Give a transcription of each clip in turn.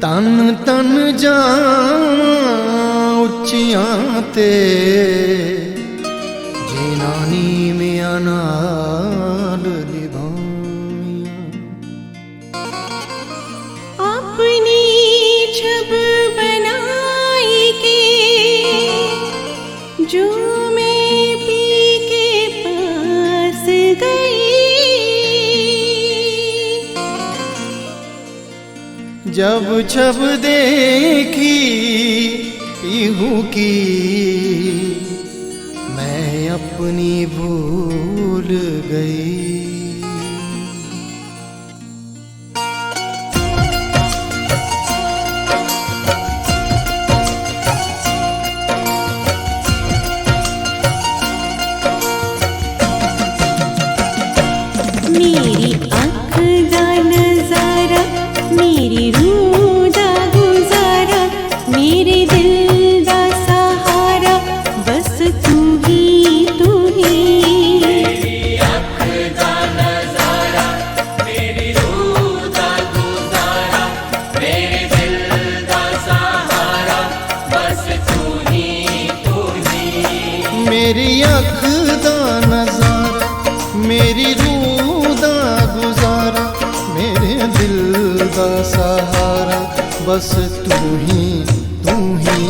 तन तन जा उच्चियां ते जेनानी में अनाल निभाइयां। अपनी छब बनाई के जो मैं पी के पास गई, जब छब देखी पीहू की मैं अपनी भूल गई। मेरी आँख दा नजारा, मेरी रूह दा गुजारा, मेरे दिल दा सहारा, बस तू ही तू ही। मेरी आँख दा नजारा, मेरी रूह दा गुजारा, मेरे दिल दा सहारा, बस तू ही तू ही। मेरी आँख दा नजारा, मेरी रूह दा गुजारा, मेरे दिल दा सहारा, बस तू ही तू ही।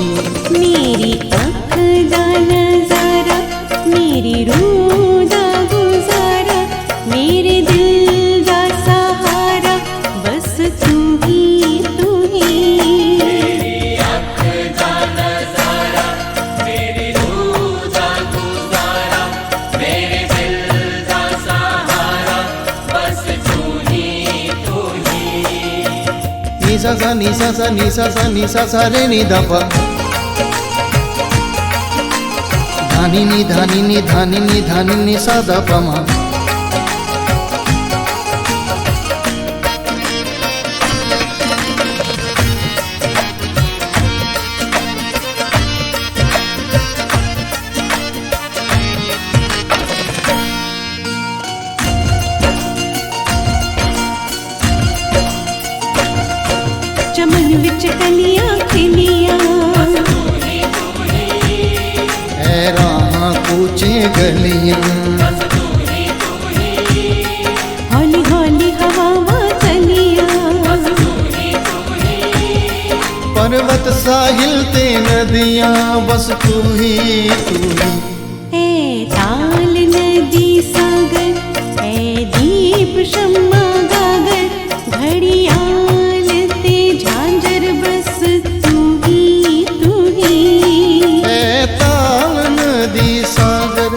मेरी आँख दा नजारा, मेरी रूह दा गुजारा, मेरे दिल दा सहारा, बस तू ही तू ही। मेरी आँख दा नजारा, मेरी रूह दा गुजारा, मेरे दिल दा सहारा, बस तू ही तू ही। नी सा सा नी सा सा नी सा सा नी सा सा रे नी दा पा, धानी नी धानी नी धानी नी धानी नी सा दा पा मा। चमन विच कलियां खिलियां, ऐ राहां कूचे गलियां, हौली हौली हवावां चलियां, पर्वत साहिल ते नदियां, बस तू ही तू ही। ऐ ताल नदी सागर, ऐ दीप शम्मा गागर, घड़ियाल ते झांझर, बस तू ही तू ही। ऐ ताल नदी सागर,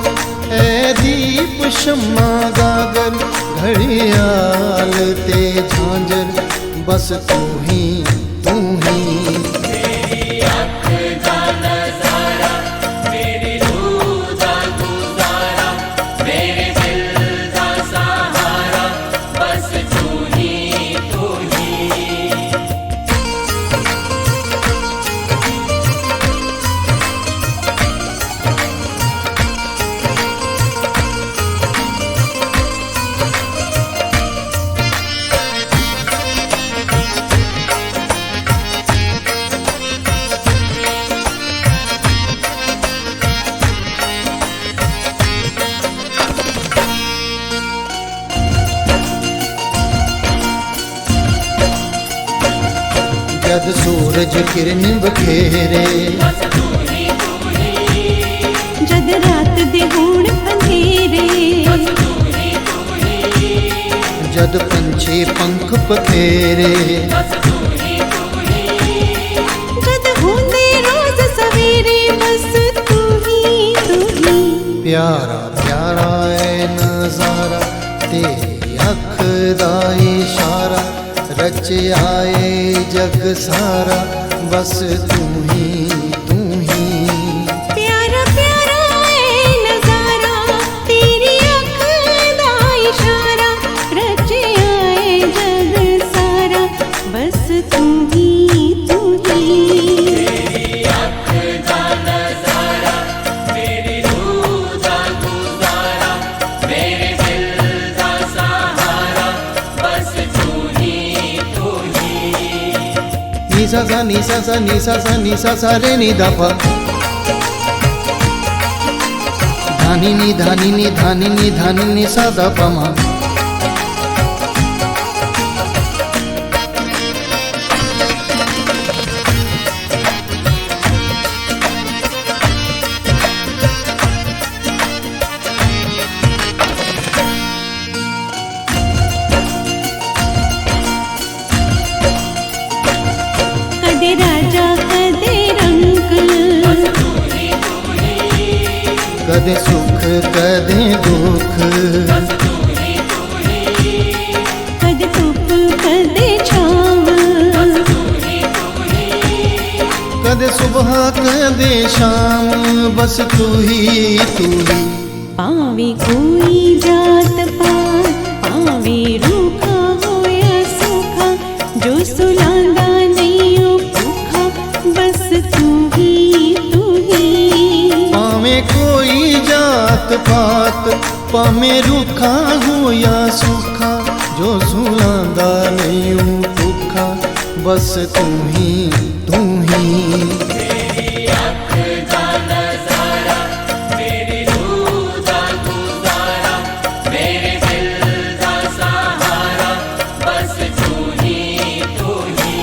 ऐ दीप शम्मा गागर, घड़ियाल ते झांझर, बस तू ही तू ही। मेरी आँख दा नजारा, मेरी रूह दा गुजारा, मेरे दिल दा सहारा, बस तू ही तू ही। जद सूरज किरण बखेरे, जद रात दे होण अंधेरे, जद पंछी पंख पखेरे, जद होंदे रोज सवेरे, बस तू ही तू ही। प्यारा प्यारा ऐ नजारा, तेरी अख दा इशारा, रच आए जग सारा, बस तू ही तू ही। प्यारा प्यारा ऐ नजारा, तेरी आँख दा इशारा, रच आए जग सारा, बस तू ही तू ही। मेरी आँख दा नजारा, सा सा नी सा सा नी सा सा नी सा सा रे नी दा पा धानी नी धानी नी धानी नी धानी नी सा दा पा मा कदे राजा कदे रंग, कदे सुख कदे दुख, कदे धूप कदे छाव, कदे सुबह कदे शाम, बस तू ही तू ही। पावे कोई जात पात, पावे रूखा हो या सूखा, जो सुलांदा नहीं हो भूखा, बस तू ही तू ही। पावे कोई जात पात, पावे रूखा हो या सूखा, जो सुलांदा नहीं हो भूखा, बस तू ही तू ही। मेरी आँख दा नजारा, मेरी रूह दा गुजारा, मेरे दिल दा सहारा, बस तू ही तू ही।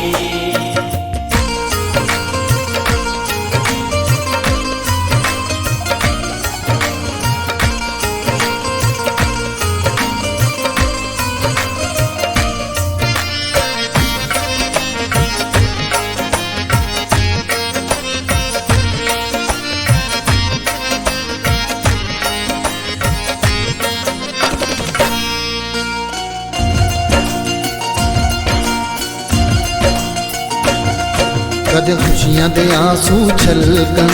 कदे खुशियां दे आंसू छलकन,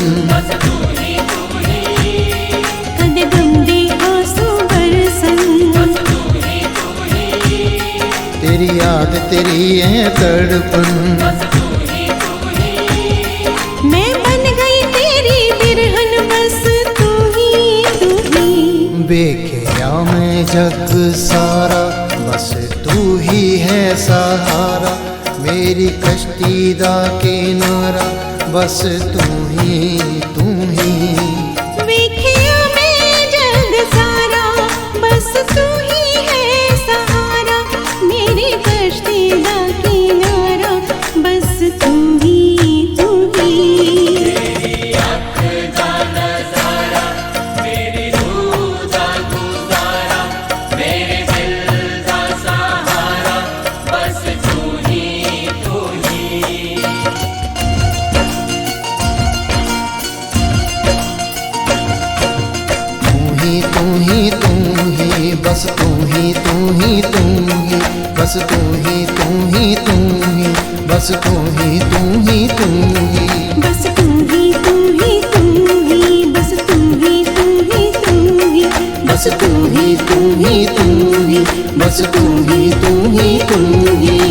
कदे गम दे आंसू बरसन, तेरी याद तेरी है तड़पन, मैं बन गई तेरी बिरहन, बस तू ही। बेखिया मैं जग सारा, बस तू ही है सहारा, मेरी कश्ती दा किनारा, बस तू ही तू ही। वेखिया मैं जग सारा, बस तू ही है सहारा, मेरी कश्ती दा किनारा, बस तू ही तू ही। मेरी आँख दा नजारा, मेरी रूह दा गुजारा, मेरे दिल दा सहारा, बस तू ही तू ही। तू ही तू ही, बस तू ही तू ही तू ही, बस तू ही तू ही तू ही, बस तू ही तू ही तू ही। बस तू ही तू ही तू ही, बस तू ही तू ही तू ही, बस तू ही तू ही तू ही, बस तू ही तू ही तू ही।